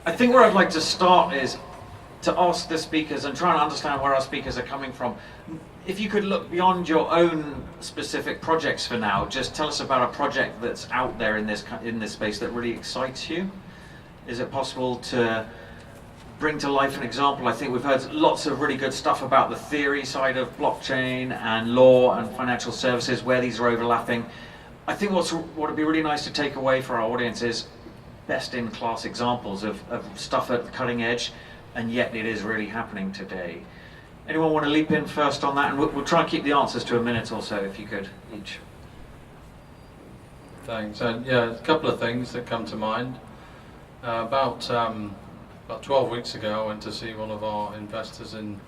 I think where I'd like to start is to ask the speakers and try and understand where our speakers are coming from. If you could look beyond your own specific projects for now, just tell us about a project that's out there in this space that really excites you. Is it possible to bring to life an example? I think we've heard lots of really good stuff about the theory side of blockchain and law and financial services, where these are overlapping. I think what would be really nice to take away for our audience is best-in-class examples of stuff at the cutting edge, and yet it is really happening today. Anyone want to leap in first on that? And we'll try and keep the answers to a minute or so, if you could, each. Thanks. Yeah, a couple of things that come to mind. About 12 weeks ago, I went to see one of our investors in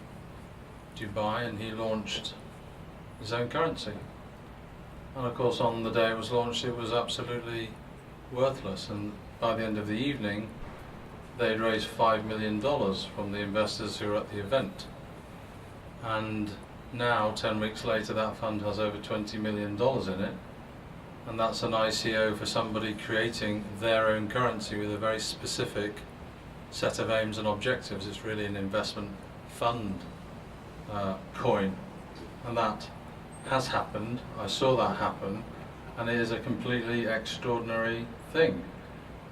Dubai, and he launched his own currency. And of course, on the day it was launched, it was absolutely worthless. And by the end of the evening, they'd raised $5 million from the investors who were at the event. And now, 10 weeks later, that fund has over $20 million in it. And that's an ICO for somebody creating their own currency with a very specific set of aims and objectives. It's really an investment fund coin. And that has happened. I saw that happen. And it is a completely extraordinary thing.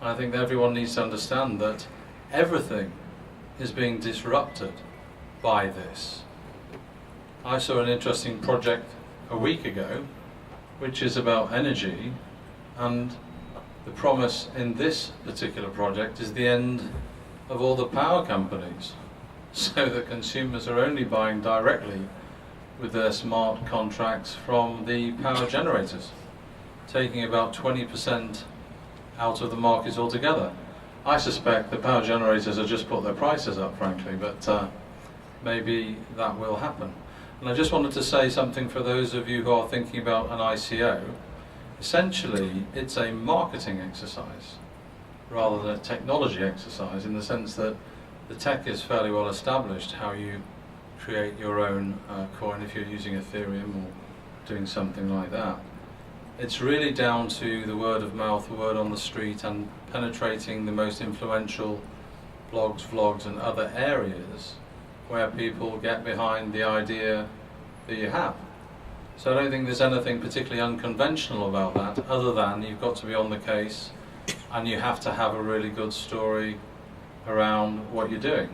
I think that everyone needs to understand that everything is being disrupted by this. I saw an interesting project a week ago, which is about energy, and the promise in this particular project is the end of all the power companies, so that consumers are only buying directly with their smart contracts from the power generators, taking about 20% out of the market altogether. I suspect the power generators have just put their prices up, frankly, but maybe that will happen. And I just wanted to say something for those of you who are thinking about an ICO. Essentially, it's a marketing exercise rather than a technology exercise, in the sense that the tech is fairly well established, how you create your own coin if you're using Ethereum or doing something like that. It's really down to the word of mouth, the word on the street, and penetrating the most influential blogs, vlogs, and other areas where people get behind the idea that you have. So I don't think there's anything particularly unconventional about that, other than you've got to be on the case and you have to have a really good story around what you're doing.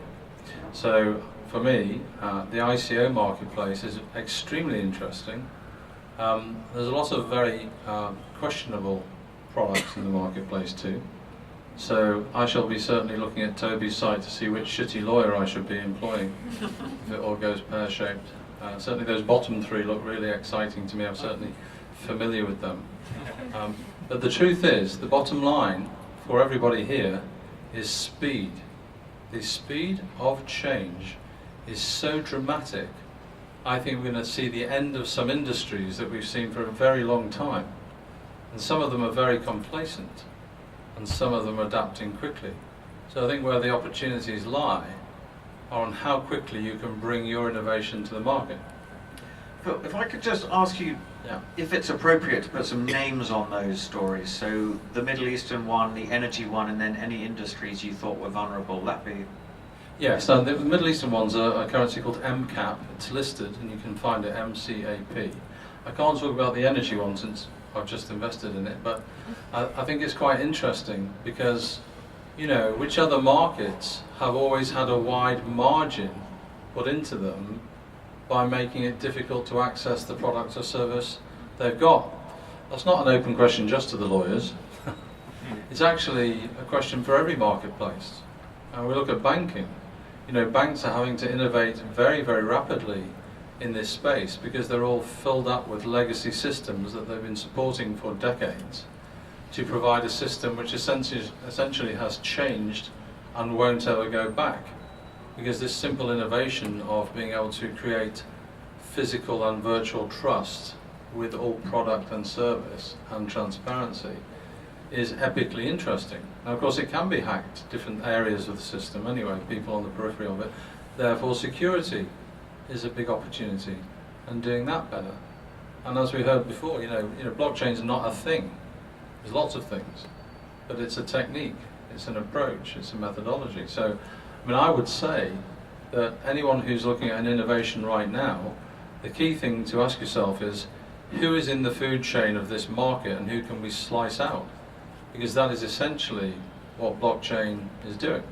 So for me, the ICO marketplace is extremely interesting. There's a lot of very questionable products in the marketplace too. So I shall be certainly looking at Toby's site to see which shitty lawyer I should be employing if it all goes pear-shaped. Certainly those bottom three look really exciting to me. I'm certainly familiar with them. But the truth is, the bottom line for everybody here is speed. The speed of change is so dramatic. I think we're going to see the end of some industries that we've seen for a very long time. And some of them are very complacent, and some of them are adapting quickly. So I think where the opportunities lie are on how quickly you can bring your innovation to the market. Phil, if I could just ask you, if it's appropriate to put some names on those stories, so the Middle Eastern one, the energy one, and then any industries you thought were vulnerable, that'd be... Yes, so the Middle Eastern one's a currency called MCAP. It's listed, and you can find it MCAP. I can't talk about the energy one since I've just invested in it, but I think it's quite interesting because, you know, which other markets have always had a wide margin put into them by making it difficult to access the product or service they've got? That's not an open question just to the lawyers. It's actually a question for every marketplace. And we look at banking. You know, banks are having to innovate very, very rapidly in this space because they're all filled up with legacy systems that they've been supporting for decades to provide a system which essentially has changed and won't ever go back. Because this simple innovation of being able to create physical and virtual trust with all product and service and transparency is epically interesting. Now, of course, it can be hacked, different areas of the system anyway, people on the periphery of it. Therefore, security is a big opportunity, and doing that better. And as we heard before, you know, blockchain is not a thing. There's lots of things, but it's a technique. It's an approach, it's a methodology. So, I mean, I would say that anyone who's looking at an innovation right now, the key thing to ask yourself is, who is in the food chain of this market and who can we slice out? Because that is essentially what blockchain is doing.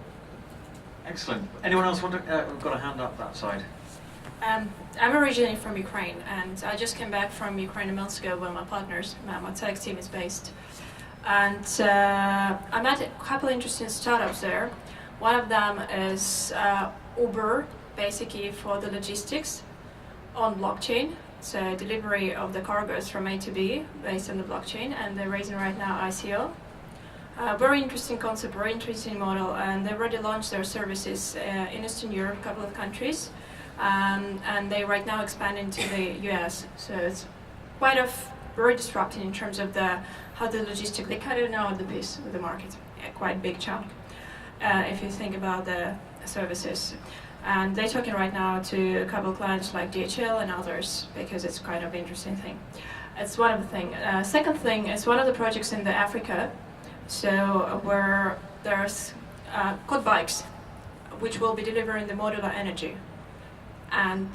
Excellent. Anyone else want to? We've got a hand up that side. I'm originally from Ukraine, and I just came back from Ukraine a month ago where my partners, my tech team is based. And I met a couple of interesting startups there. One of them is Uber, basically for the logistics on blockchain. So delivery of the cargoes from A to B based on the blockchain, and they're raising right now ICO. Very interesting concept, very interesting model, and they've already launched their services in Eastern Europe, a couple of countries, and they right now expand into the US. So it's quite very disrupting in terms of how the logistics, they kind of know the piece of the market, quite big chunk, if you think about the services. And they're talking right now to a couple of clients like DHL and others, because it's kind of interesting thing. It's one of the things. Second thing is one of the projects in the Africa, so where there's quad bikes, which will be delivering the modular energy. And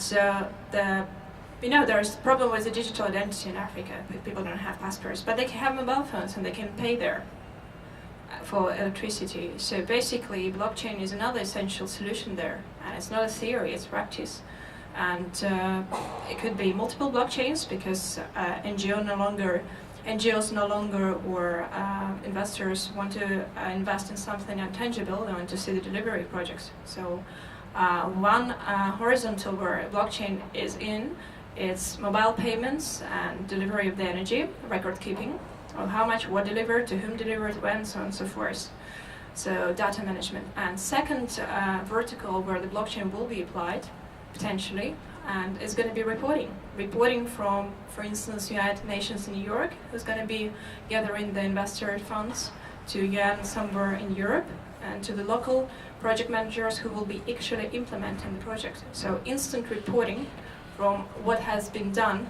there's a problem with the digital identity in Africa. People don't have passports, but they can have mobile phones and they can pay there for electricity. So basically, blockchain is another essential solution there, and it's not a theory; it's practice. And it could be multiple blockchains because NGOs no longer or investors want to invest in something intangible. They want to see the delivery projects. So one horizontal where blockchain is in, it's mobile payments and delivery of the energy, record keeping of how much, what delivered, to whom delivered, when, so on and so forth. So data management. And second vertical where the blockchain will be applied, potentially, and is going to be reporting. Reporting from, for instance, United Nations in New York, who's going to be gathering the investor funds to Jan somewhere in Europe, and to the local project managers who will be actually implementing the project. So instant reporting from what has been done,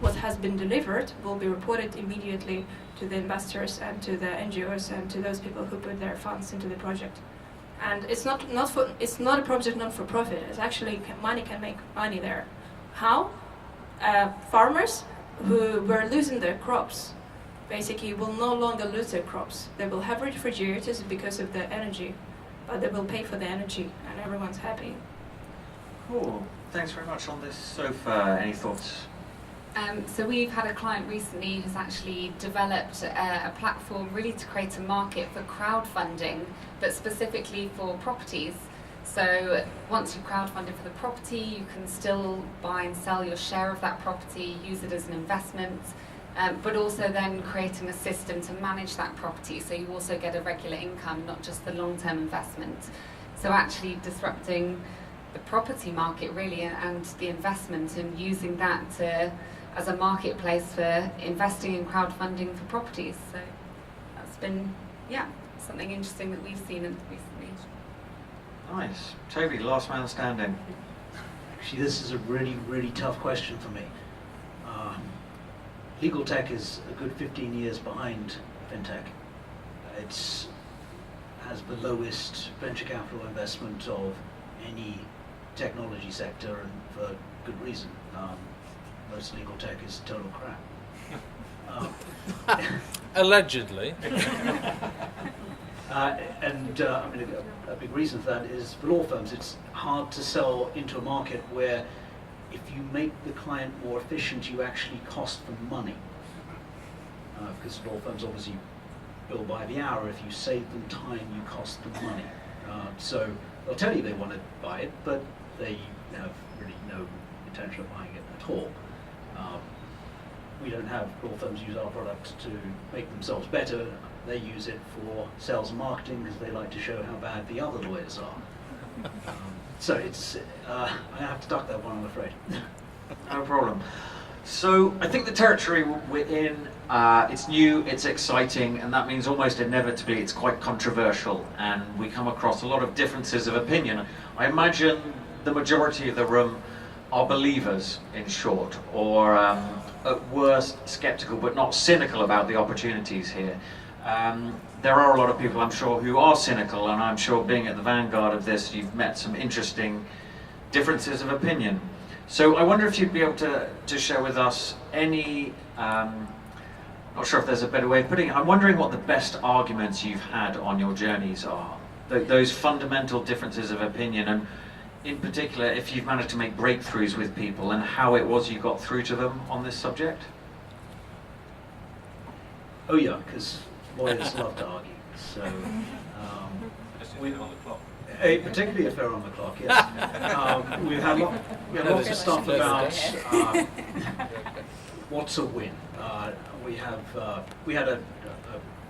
what has been delivered, will be reported immediately to the investors and to the NGOs and to those people who put their funds into the project. And it's not a project not for profit. It's actually money can make money there. How? Farmers who were losing their crops basically will no longer lose their crops. They will have refrigerators because of the energy, but they will pay for the energy, and everyone's happy. Cool. Thanks very much on this so far. Any thoughts? So we've had a client recently who's actually developed a platform really to create a market for crowdfunding, but specifically for properties. So once you've crowdfunded for the property, you can still buy and sell your share of that property, use it as an investment, but also then creating a system to manage that property. So you also get a regular income, not just the long-term investment. So actually disrupting the property market really and the investment, and using that as a marketplace for investing in crowdfunding for properties. So that's been, something interesting that we've seen recently. Nice. Toby, last man standing. Actually, this is a really, really tough question for me. Legal tech is a good 15 years behind fintech. It has the lowest venture capital investment of any technology sector, and for good reason. Most legal tech is total crap. Allegedly. A big reason for that is for law firms, it's hard to sell into a market where if you make the client more efficient, you actually cost them money. Because law firms obviously bill by the hour. If you save them time, you cost them money. So they'll tell you they want to buy it, but they have really no intention of buying it at all. We don't have law firms use our product to make themselves better. They use it for sales and marketing because they like to show how bad the other lawyers are. So it's, I have to duck that one, I'm afraid. No problem. So I think the territory we're in, it's new, it's exciting, and that means almost inevitably it's quite controversial, and we come across a lot of differences of opinion. I imagine the majority of the room are believers, in short, or at worst skeptical but not cynical about the opportunities here. there are a lot of people, I'm sure, who are cynical, and I'm sure being at the vanguard of this, you've met some interesting differences of opinion. So I wonder if you'd be able to share with us any, not sure if there's a better way of putting it, I'm wondering what the best arguments you've had on your journeys are. Those fundamental differences of opinion, and in particular, if you've managed to make breakthroughs with people and how it was you got through to them on this subject? Oh yeah, because lawyers love to argue. So, particularly if they're on the clock, yes. We had lots of stuff about what's a win. We had a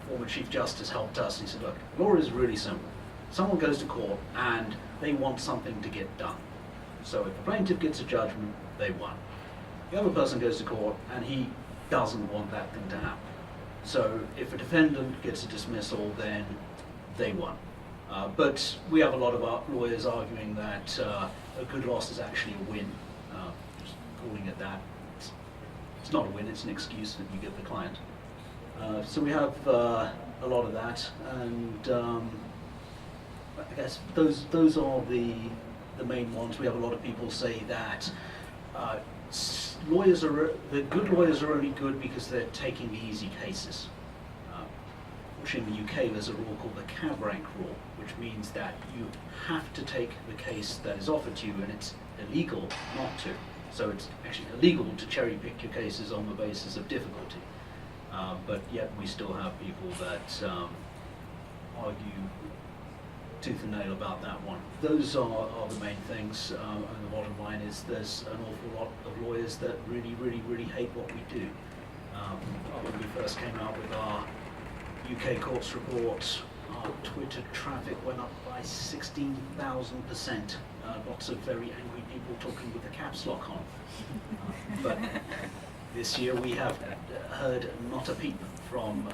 former Chief Justice helped us, and he said, look, law is really simple. Someone goes to court and they want something to get done. So if the plaintiff gets a judgment, they won. The other person goes to court and he doesn't want that thing to happen. So if a defendant gets a dismissal, then they won. But we have a lot of our lawyers arguing that a good loss is actually a win. Just calling it that. It's not a win, it's an excuse that you give the client. So we have a lot of that, and I guess those are the main ones. We have a lot of people say that the good lawyers are only good because they're taking the easy cases. Which in the UK there's a rule called the cab rank rule, which means that you have to take the case that is offered to you, and it's illegal not to. So it's actually illegal to cherry pick your cases on the basis of difficulty. But yet we still have people that argue tooth and nail about that one. Those are the main things, and the bottom line is there's an awful lot of lawyers that really hate what we do. When we first came out with our UK courts report, our Twitter traffic went up by 16,000%. Lots of very angry people talking with the caps lock on. But this year we have heard not a peep from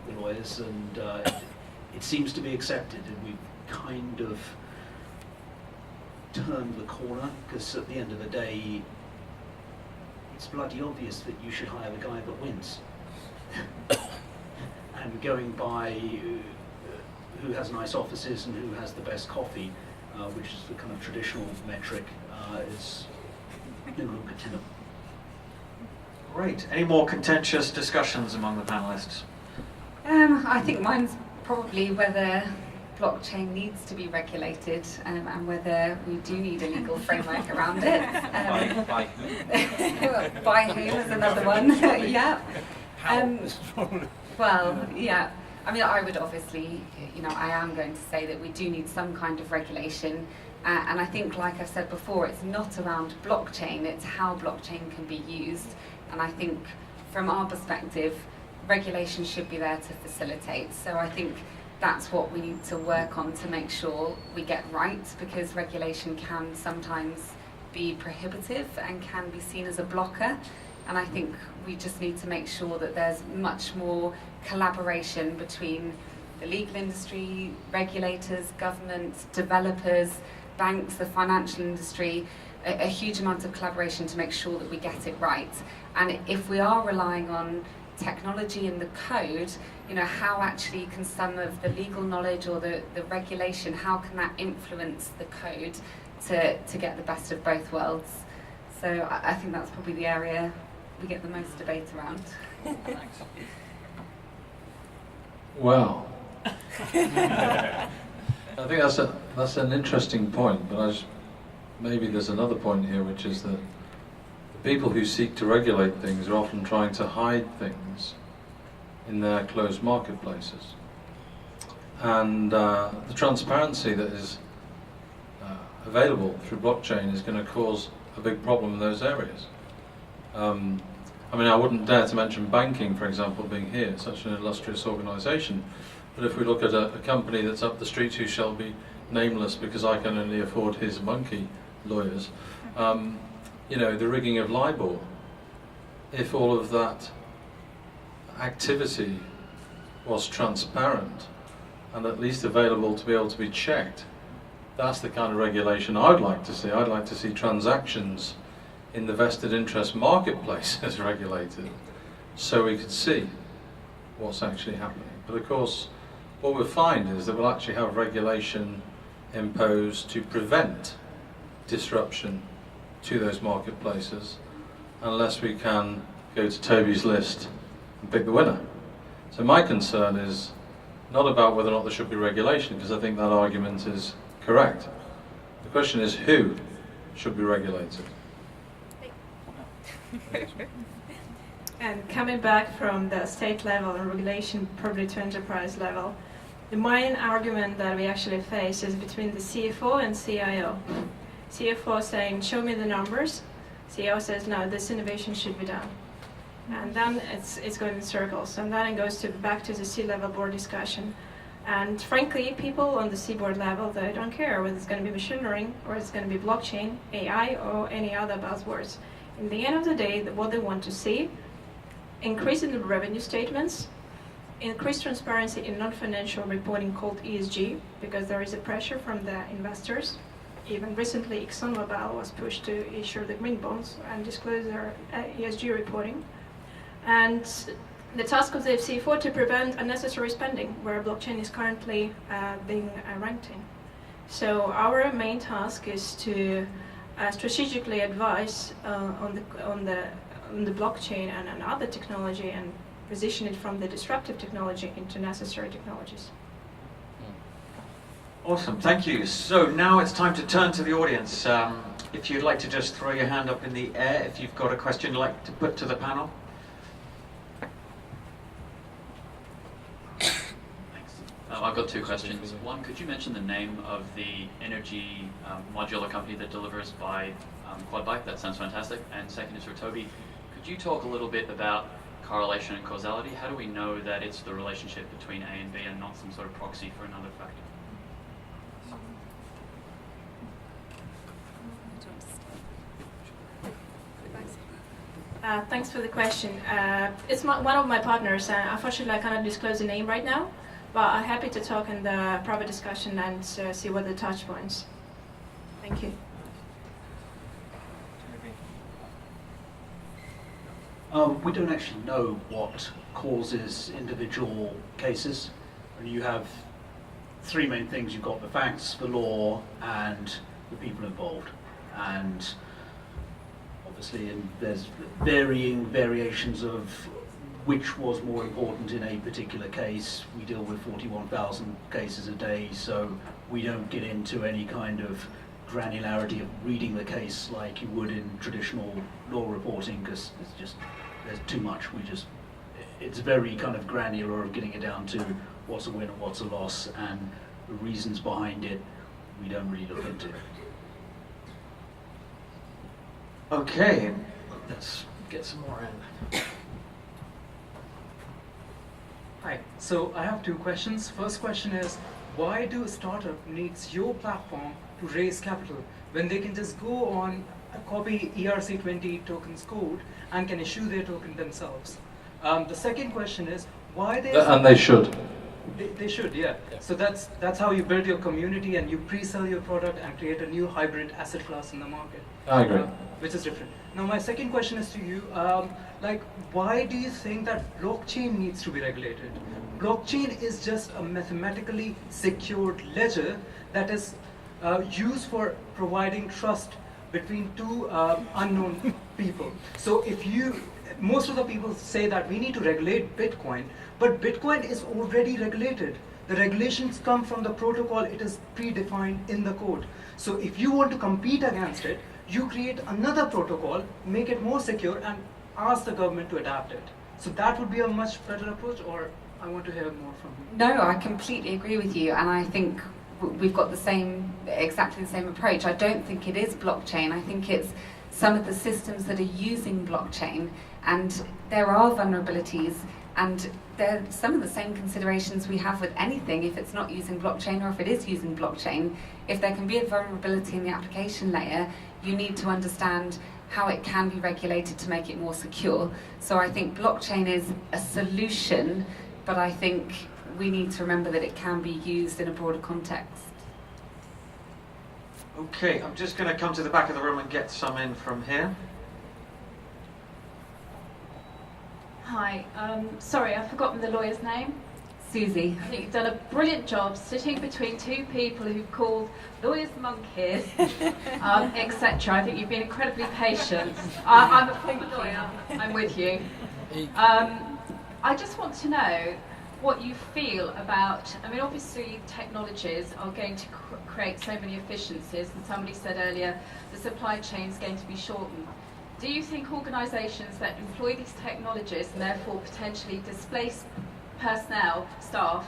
the lawyers, and it seems to be accepted, and we've kind of turned the corner, because at the end of the day, it's bloody obvious that you should hire the guy that wins. And going by who has nice offices and who has the best coffee, which is the kind of traditional metric, is no longer tenable. Great. Any more contentious discussions among the panelists? I think mine's probably whether blockchain needs to be regulated, and whether we do need a legal framework around it. By who? By who is another one. Yeah. Well, yeah. I mean, I would obviously, I am going to say that we do need some kind of regulation. And I think, like I've said before, it's not around blockchain, it's how blockchain can be used. And I think, from our perspective, regulation should be there to facilitate. So I think that's what we need to work on to make sure we get right, because regulation can sometimes be prohibitive and can be seen as a blocker. And I think we just need to make sure that there's much more collaboration between the legal industry, regulators, governments, developers, banks, the financial industry, a huge amount of collaboration to make sure that we get it right. And if we are relying on technology and the code, how actually can some of the legal knowledge or the regulation, how can that influence the code to get the best of both worlds? So I think that's probably the area we get the most debate around. Thanks. Well, I think that's an interesting point, but maybe there's another point here, which is that the people who seek to regulate things are often trying to hide things in their closed marketplaces. And the transparency that is available through blockchain is going to cause a big problem in those areas. I wouldn't dare to mention banking, for example, being here, such an illustrious organisation. But if we look at a company that's up the street who shall be nameless because I can only afford his monkey lawyers, the rigging of LIBOR, if all of that activity was transparent and at least available to be able to be checked, that's the kind of regulation I'd like to see. I'd like to see transactions in the vested interest marketplace as regulated, so we could see what's actually happening. But of course, what we'll find is that we'll actually have regulation imposed to prevent disruption to those marketplaces unless we can go to Toby's list and pick the winner. So my concern is not about whether or not there should be regulation, because I think that argument is correct. The question is who should be regulated. And coming back from the state level and regulation probably to enterprise level, the main argument that we actually face is between the CFO and CIO. CFO saying, show me the numbers. CIO says, no, this innovation should be done. And then it's going in circles. And then it goes back to the C-level board discussion. And frankly, people on the C-board level, they don't care whether it's going to be machine learning or it's going to be blockchain, AI, or any other buzzwords. In the end of the day, what they want to see, increase in the revenue statements, increased transparency in non-financial reporting called ESG, because there is a pressure from the investors. Even recently, ExxonMobil was pushed to issue the green bonds and disclose their ESG reporting. And the task of the CFO to prevent unnecessary spending, where blockchain is currently being ranked in. So our main task is to strategically advise on the blockchain and other technology and position it from the disruptive technology into necessary technologies. Awesome, thank you. So now it's time to turn to the audience. If you'd like to just throw your hand up in the air if you've got a question you'd like to put to the panel. I've got two questions. One, could you mention the name of the energy modular company that delivers by quad bike? That sounds fantastic. And second is for Toby. Could you talk a little bit about correlation and causality? How do we know that it's the relationship between A and B and not some sort of proxy for another factor? Thanks for the question. It's one of my partners, and unfortunately I cannot disclose the name right now, but I'm happy to talk in the private discussion and see what the touch points. Thank you. We don't actually know what causes individual cases. And you have three main things. You've got the facts, the law, and the people involved. And obviously there's varying variations of which was more important in a particular case. We deal with 41,000 cases a day, so we don't get into any kind of granularity of reading the case like you would in traditional law reporting, because there's too much. It's very kind of granular of getting it down to what's a win and what's a loss, and the reasons behind it we don't really look into. Okay, let's get some more in. Hi, so I have two questions. First question is, why do a startup needs your platform to raise capital when they can just go on, copy ERC20 tokens code and can issue their token themselves? The second question is, why they... And they should. They should, yeah. So that's how you build your community and you pre-sell your product and create a new hybrid asset class in the market. I agree. Which is different. Now my second question is to you, why do you think that blockchain needs to be regulated? Blockchain is just a mathematically secured ledger that is used for providing trust between two unknown people. So most of the people say that we need to regulate Bitcoin, but Bitcoin is already regulated. The regulations come from the protocol, it is predefined in the code. So if you want to compete against it, you create another protocol, make it more secure, and ask the government to adapt it. So that would be a much better approach, or I want to hear more from you. No, I completely agree with you, and I think we've got exactly the same approach. I don't think it is blockchain. I think it's some of the systems that are using blockchain, and there are vulnerabilities, and they're some of the same considerations we have with anything if it's not using blockchain or if it is using blockchain. If there can be a vulnerability in the application layer, you need to understand how it can be regulated to make it more secure. So I think blockchain is a solution, but I think we need to remember that it can be used in a broader context. Okay, I'm just going to come to the back of the room and get some in from here. Hi, sorry, I've forgotten the lawyer's name. Suzie. I think you've done a brilliant job sitting between two people who've called lawyers monkeys, etc. I think you've been incredibly patient. I'm a former lawyer, I'm with you. I just want to know what you feel about, I mean, obviously technologies are going to create so many efficiencies, and somebody said earlier the supply chain is going to be shortened. Do you think organisations that employ these technologies and therefore potentially displace personnel, staff,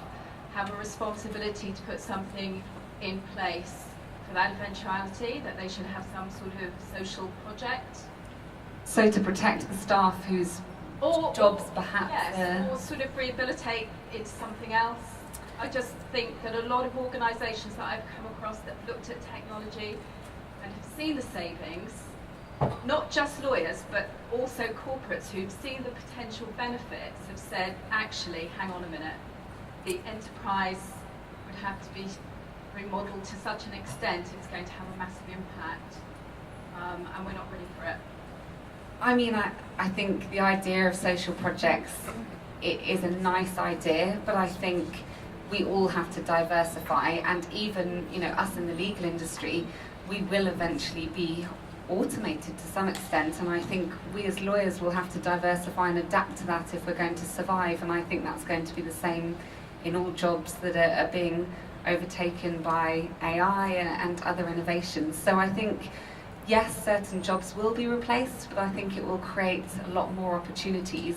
have a responsibility to put something in place for that eventuality, that they should have some sort of social project? So to protect the staff whose jobs perhaps... Yes, or sort of rehabilitate into something else. I just think that a lot of organisations that I've come across that have looked at technology and have seen the savings, not just lawyers, but also corporates who've seen the potential benefits, have said, actually, hang on a minute, the enterprise would have to be remodeled to such an extent it's going to have a massive impact, and we're not ready for it. I mean, I think the idea of social projects is a nice idea, but I think we all have to diversify, and even, you know, us in the legal industry, we will eventually be automated to some extent, and I think we as lawyers will have to diversify and adapt to that if we're going to survive, and I think that's going to be the same in all jobs that are being overtaken by AI and other innovations. So I think, yes, certain jobs will be replaced, but I think it will create a lot more opportunities,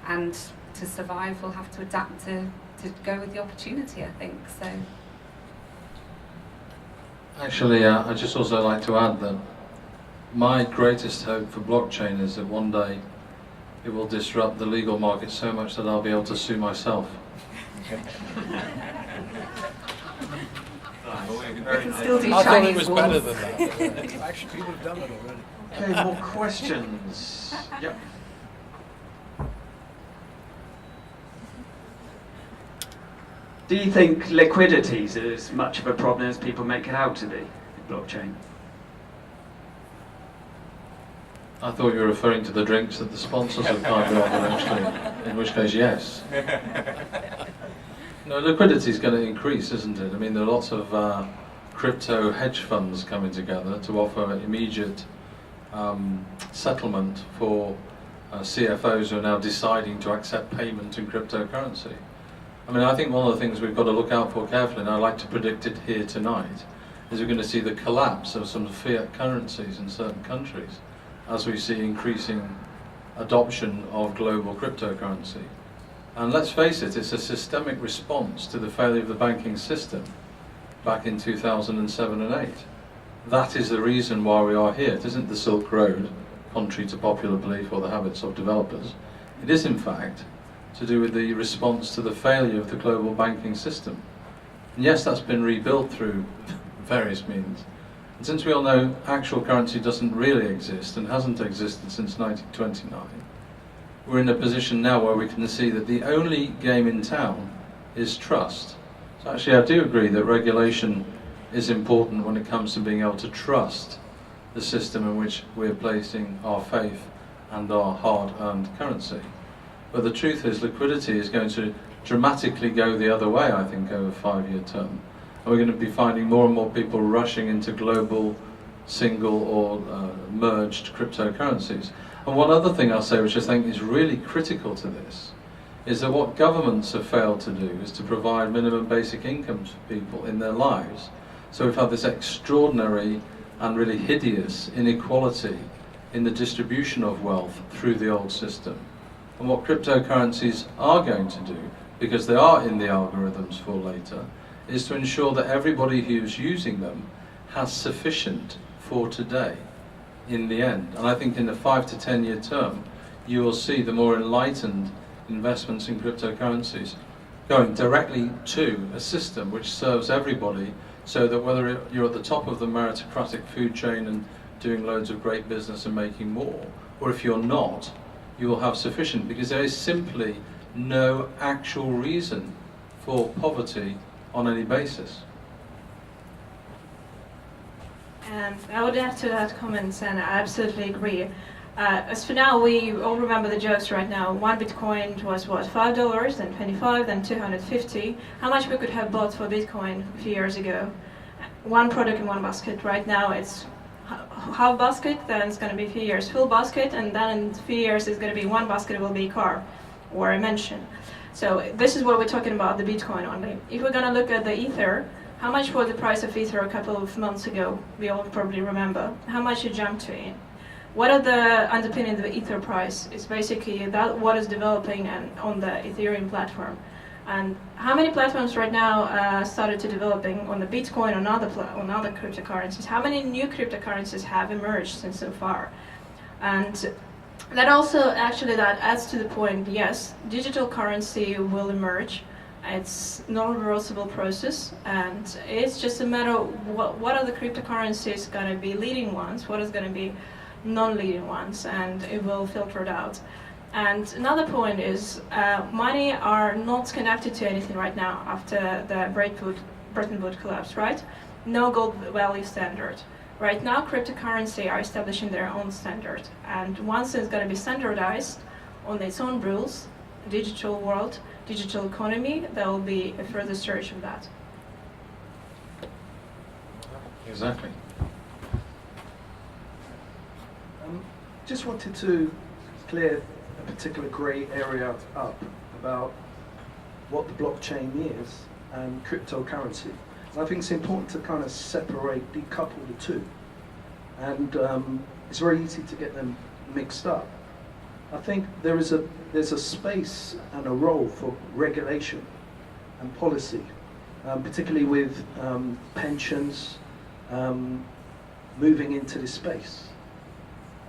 and to survive we'll have to adapt to go with the opportunity, I think. So. Actually, I'd just also like to add that my greatest hope for blockchain is that one day it will disrupt the legal market so much that I'll be able to sue myself. Still do I thought it Chinese was better walls. than that. Actually, people have done it already. Okay, more questions? Yep. Do you think liquidity is as much of a problem as people make it out to be in blockchain? I thought you were referring to the drinks that the sponsors have kindly offered, actually, in which case, yes. No, liquidity is going to increase, isn't it? I mean, there are lots of crypto hedge funds coming together to offer immediate settlement for CFOs who are now deciding to accept payment in cryptocurrency. I mean, I think one of the things we've got to look out for carefully, and I'd like to predict it here tonight, is we're going to see the collapse of some fiat currencies in certain countries as we see increasing adoption of global cryptocurrency. And let's face it, it's a systemic response to the failure of the banking system back in 2007 and 8. That is the reason why we are here. It isn't the Silk Road, contrary to popular belief or the habits of developers. It is, in fact, to do with the response to the failure of the global banking system. And yes, that's been rebuilt through various means. And since we all know actual currency doesn't really exist and hasn't existed since 1929, we're in a position now where we can see that the only game in town is trust. So actually I do agree that regulation is important when it comes to being able to trust the system in which we're placing our faith and our hard-earned currency. But the truth is liquidity is going to dramatically go the other way, I think, over a 5-year term. And we're going to be finding more and more people rushing into global, single or merged cryptocurrencies. And one other thing I'll say, which I think is really critical to this, is that what governments have failed to do is to provide minimum basic incomes for people in their lives. So we've had this extraordinary and really hideous inequality in the distribution of wealth through the old system. And what cryptocurrencies are going to do, because they are in the algorithms for later, is to ensure that everybody who's using them has sufficient for today in the end. And I think in the 5 to 10 year term, you will see the more enlightened investments in cryptocurrencies going directly to a system which serves everybody, so that whether you're at the top of the meritocratic food chain and doing loads of great business and making more, or if you're not, you will have sufficient, because there is simply no actual reason for poverty on any basis. And I would add to that comment, and I absolutely agree. As for now, we all remember the jokes right now. One Bitcoin was what, $5, then 25, then 250. How much we could have bought for Bitcoin a few years ago? One product in one basket. Right now it's half basket, then it's going to be a few years full basket, and then in a few years it's going to be one basket will be a car or a mansion. So this is what we're talking about, the Bitcoin only. If we're going to look at the Ether, how much was the price of Ether a couple of months ago? We all probably remember. How much it jumped to in? What are the underpinning the Ether price? It's basically that what is developing on the Ethereum platform. And how many platforms right now started to developing on the Bitcoin on other cryptocurrencies? How many new cryptocurrencies have emerged since so far? And that also actually that adds to the point. Yes, digital currency will emerge. It's non-reversible process, and it's just a matter of what are the cryptocurrencies going to be leading ones, what is going to be non-leading ones, and it will filter it out. And another point is money are not connected to anything right now after the Bretton Woods collapse, right? No gold value standard. Right now, cryptocurrency are establishing their own standard, and once it's going to be standardized on its own rules, digital world, digital economy, there will be a further surge of that. Exactly. Just wanted to clear a particular grey area up about what the blockchain is and cryptocurrency. And I think it's important to kind of separate, decouple the two. And it's very easy to get them mixed up. I think there's a space and a role for regulation and policy, particularly with pensions moving into this space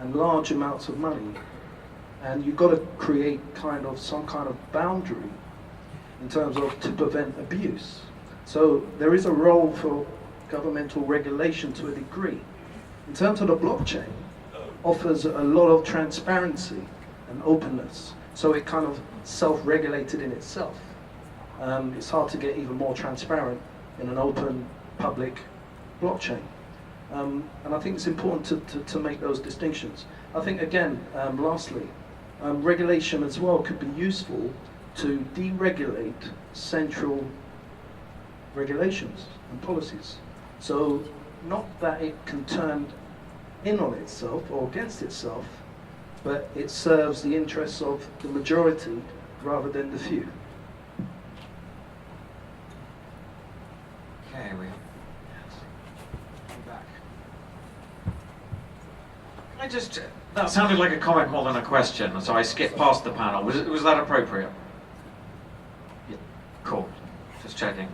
and large amounts of money. And you've got to create some kind of boundary in terms of to prevent abuse. So there is a role for governmental regulation to a degree. In terms of the blockchain, offers a lot of transparency and openness, so it kind of self-regulated in itself. It's hard to get even more transparent in an open public blockchain. And I think it's important to make those distinctions. I think again, lastly, regulation as well could be useful to deregulate central regulations and policies. So not that it can turn in on itself or against itself, but it serves the interests of the majority rather than the few. Okay, we have. Back. Can I just? That sounded like a comment more than a question, so I skipped past the panel. Was that appropriate? Yeah. Cool. Just checking.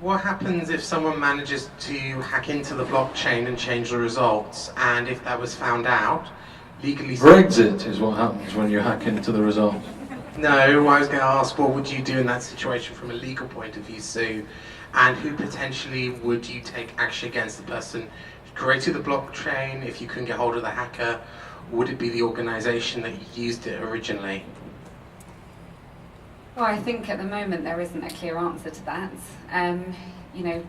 What happens if someone manages to hack into the blockchain and change the results, and if that was found out, legally... Brexit is what happens when you hack into the results. No, I was going to ask, what would you do in that situation from a legal point of view, Sue? And who potentially would you take action against? The person who created the blockchain? If you couldn't get hold of the hacker, would it be the organisation that used it originally? Well, I think at the moment there isn't a clear answer to that.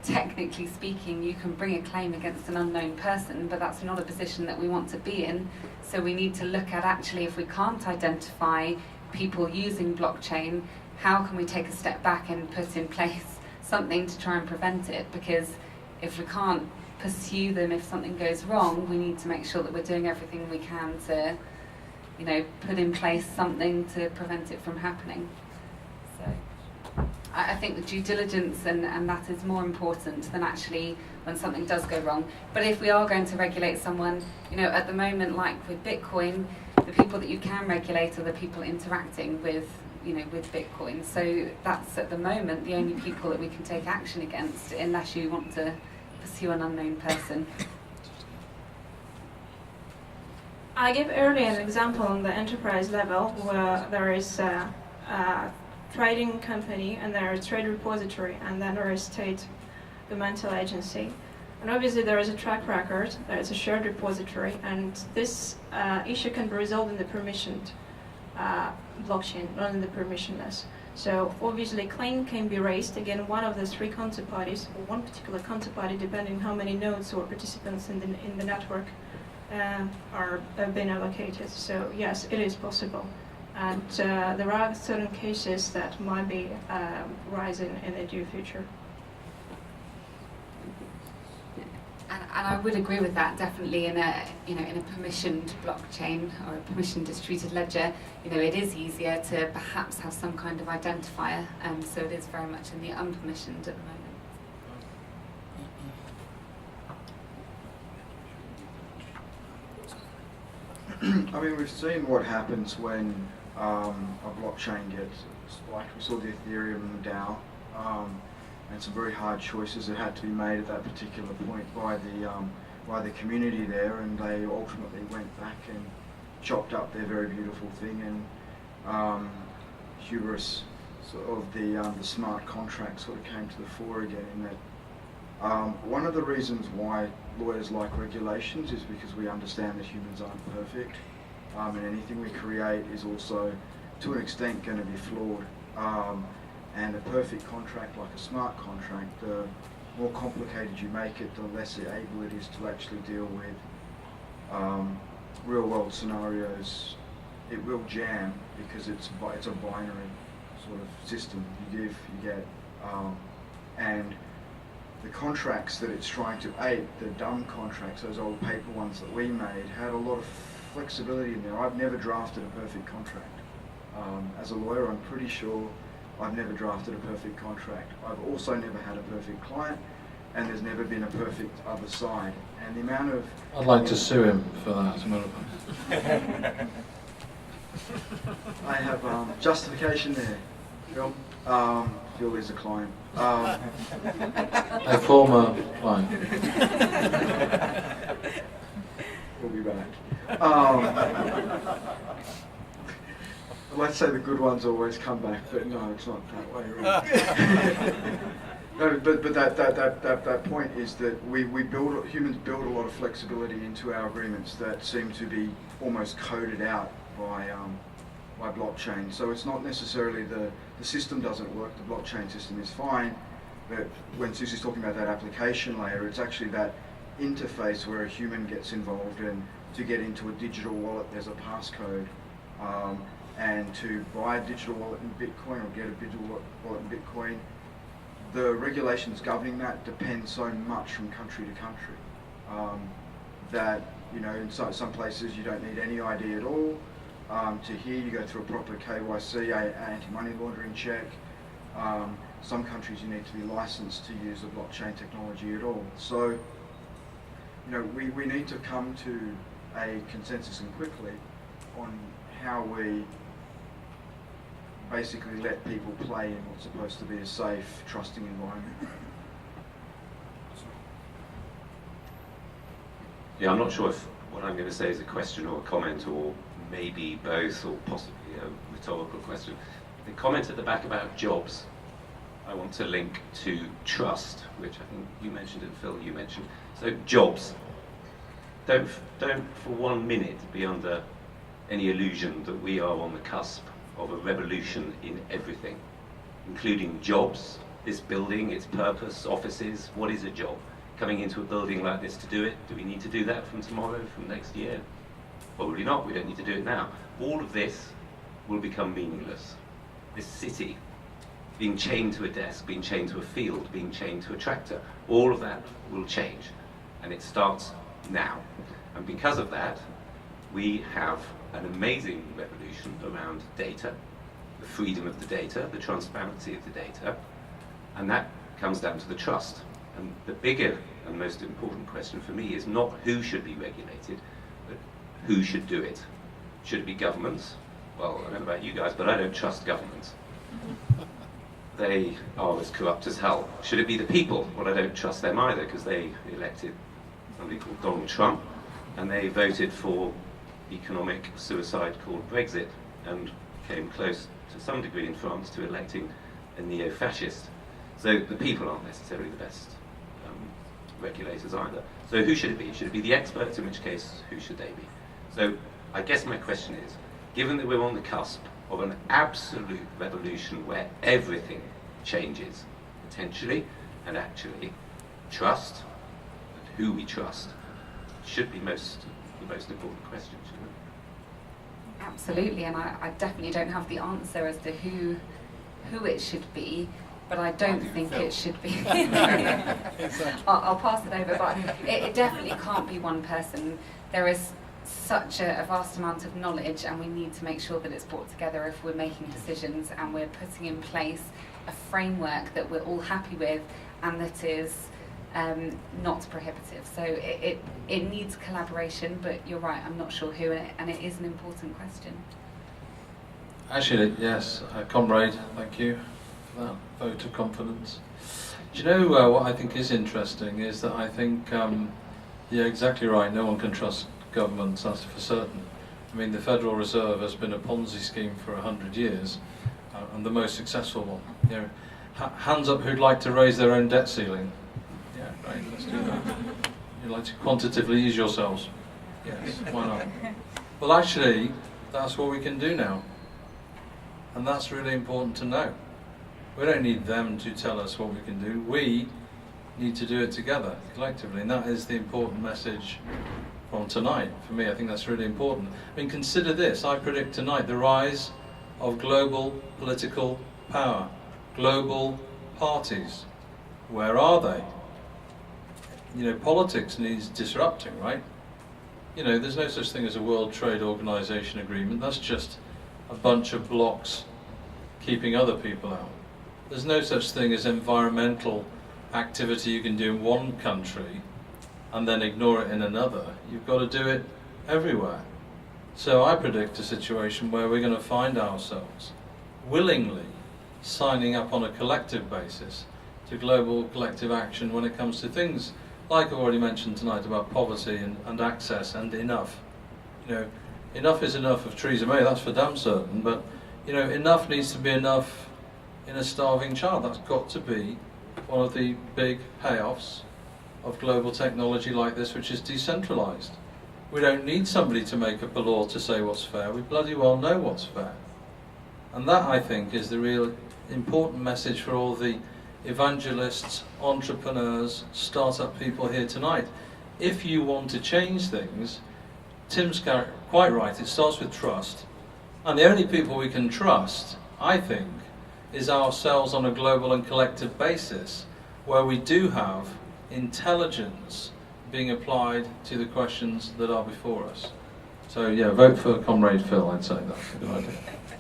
Technically speaking, you can bring a claim against an unknown person, but that's not a position that we want to be in. So we need to look at actually, if we can't identify people using blockchain, how can we take a step back and put in place something to try and prevent it? Because if we can't pursue them if something goes wrong, we need to make sure that we're doing everything we can to, put in place something to prevent it from happening. I think the due diligence and that is more important than actually when something does go wrong. But if we are going to regulate someone, at the moment, like with Bitcoin, the people that you can regulate are the people interacting with Bitcoin. So that's at the moment the only people that we can take action against, unless you want to pursue an unknown person. I gave earlier an example on the enterprise level where there is a trading company and there is a trade repository and then there is state governmental agency. And obviously there is a track record, there is a shared repository, and this issue can be resolved in the permissioned blockchain, not in the permissionless. So obviously claim can be raised against one of the three counterparties, or one particular counterparty, depending how many nodes or participants in the network are been allocated. So yes, it is possible. And there are certain cases that might be rising in the near future. And I would agree with that, definitely. In a in a permissioned blockchain or a permission distributed ledger, it is easier to perhaps have some kind of identifier. So it is very much in the unpermissioned at the moment. I mean, we've seen what happens when a blockchain gets spiked. We saw the Ethereum and the DAO, and some very hard choices that had to be made at that particular point by the community there, and they ultimately went back and chopped up their very beautiful thing, and hubris of the smart contract sort of came to the fore again. In that, one of the reasons why lawyers like regulations is because we understand that humans aren't perfect, and anything we create is also, to an extent, going to be flawed. And a perfect contract, like a smart contract, the more complicated you make it, the less able it is to actually deal with real-world scenarios. It will jam because it's a binary sort of system. You give, you get, and the contracts that it's trying to ape, the dumb contracts, those old paper ones that we made, had a lot of flexibility in there. I've never drafted a perfect contract. As a lawyer, I'm pretty sure I've never drafted a perfect contract. I've also never had a perfect client, and there's never been a perfect other side. And the amount of... I'd like to sue him for that, as a matter of fact. I have justification there, Phil. Phil is a client. A former client. We'll be back. Let's say the good ones always come back, but no, it's not that way. Right? No, but that point is that humans build a lot of flexibility into our agreements that seem to be almost coded out by blockchain. So it's not necessarily the system doesn't work, the blockchain system is fine, but when Susie's talking about that application layer, it's actually that interface where a human gets involved, and to get into a digital wallet there's a passcode. And to buy a digital wallet in Bitcoin or get a digital wallet in Bitcoin, the regulations governing that depend so much from country to country that, in some places you don't need any ID at all. To here you go through a proper KYC, anti-money laundering check. Some countries you need to be licensed to use a blockchain technology at all. So, we need to come to a consensus, and quickly, on how we basically let people play in what's supposed to be a safe, trusting environment. Yeah, I'm not sure if what I'm going to say is a question or a comment, or maybe both, or possibly a rhetorical question. The comment at the back about jobs, I want to link to trust, which I think you mentioned and Phil, you mentioned. So jobs, don't for 1 minute be under any illusion that we are on the cusp of a revolution in everything, including jobs, this building, its purpose, offices. What is a job? Coming into a building like this to do it, do we need to do that from tomorrow, from next year? Probably not, we don't need to do it now. All of this will become meaningless. This city, being chained to a desk, being chained to a field, being chained to a tractor, all of that will change, and it starts now. And because of that, we have an amazing revolution around data, the freedom of the data, the transparency of the data, and that comes down to the trust. And the bigger and most important question for me is not who should be regulated, but who should do it. Should it be governments? Well, I don't know about you guys, but I don't trust governments. They are as corrupt as hell. Should it be the people? Well, I don't trust them either, because they elected somebody called Donald Trump, and they voted for economic suicide called Brexit, and came close to some degree in France to electing a neo-fascist. So the people aren't necessarily the best regulators either. So who should it be? Should it be the experts, in which case who should they be? So I guess my question is, given that we're on the cusp of an absolute revolution where everything changes, potentially and actually, trust, and who we trust, should be most the most important questions, you know. Absolutely, and I definitely don't have the answer as to who it should be, but I don't think it should be. I'll pass it over, but it definitely can't be one person. There is such a vast amount of knowledge, and we need to make sure that it's brought together if we're making decisions and we're putting in place a framework that we're all happy with and that is not prohibitive. So it needs collaboration, but you're right, I'm not sure who, and it is an important question. Actually, yes, comrade, thank you for that vote of confidence. Do you know what I think is interesting is that I think, yeah, exactly right, no one can trust governments, that's for certain. I mean, the Federal Reserve has been a Ponzi scheme for 100 years, and the most successful one. You know, hands up who'd like to raise their own debt ceiling? Yeah, right, let's do that. You'd like to quantitatively ease yourselves? Yes, why not? Well, actually, that's what we can do now. And that's really important to know. We don't need them to tell us what we can do. We need to do it together, collectively. And that is the important message from tonight. For me, I think that's really important. I mean, consider this. I predict tonight the rise of global political power. Global parties. Where are they? You know, politics needs disrupting, right? You know, there's no such thing as a World Trade Organization agreement. That's just a bunch of blocks keeping other people out. There's no such thing as environmental activity you can do in one country and then ignore it in another. You've got to do it everywhere. So I predict a situation where we're going to find ourselves willingly signing up on a collective basis to global collective action when it comes to things like I've already mentioned tonight about poverty and access and enough. You know, enough is enough of Theresa May, that's for damn certain, but you know, enough needs to be enough in a starving child. That's got to be one of the big payoffs of global technology like this, which is decentralized. We don't need somebody to make up a law to say what's fair. We bloody well know what's fair. And that, I think, is the real important message for all the evangelists, entrepreneurs, startup people here tonight. If you want to change things, Tim's quite right, it starts with trust. And the only people we can trust, I think, is ourselves on a global and collective basis, where we do have intelligence being applied to the questions that are before us. So yeah, vote for Comrade Phil, I'd say that's a good idea.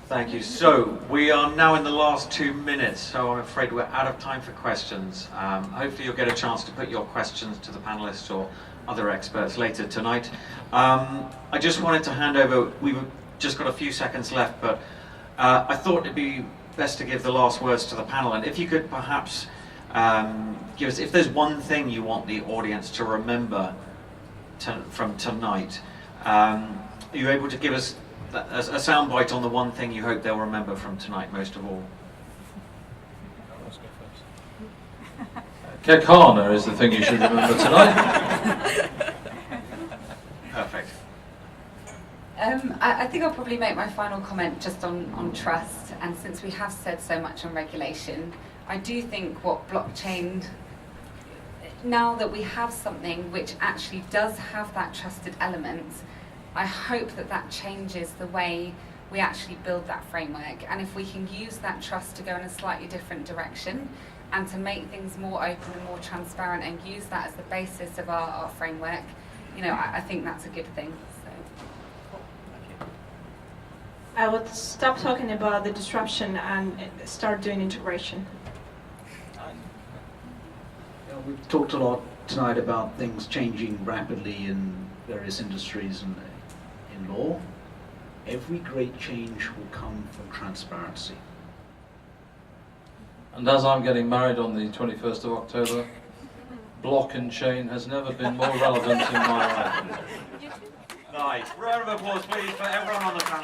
Thank you. So we are now in the last 2 minutes, so I'm afraid we're out of time for questions. Hopefully you'll get a chance to put your questions to the panelists or other experts later tonight. I just wanted to hand over, we've just got a few seconds left, but I thought it'd be best to give the last words to the panel, and if you could perhaps give us, if there's one thing you want the audience to remember from tonight, are you able to give us a soundbite on the one thing you hope they'll remember from tonight most of all? Kekana is the thing you should remember tonight. Perfect. I think I'll probably make my final comment just on trust, and since we have said so much on regulation, I do think what blockchain, now that we have something which actually does have that trusted element, I hope that that changes the way we actually build that framework. And if we can use that trust to go in a slightly different direction and to make things more open and more transparent and use that as the basis of our framework, you know, I think that's a good thing. I would stop talking about the disruption and start doing integration. We've talked a lot tonight about things changing rapidly in various industries and in law. Every great change will come from transparency. And as I'm getting married on the 21st of October, block and chain has never been more relevant in my life. Nice. Round of applause, please, for everyone on the panel.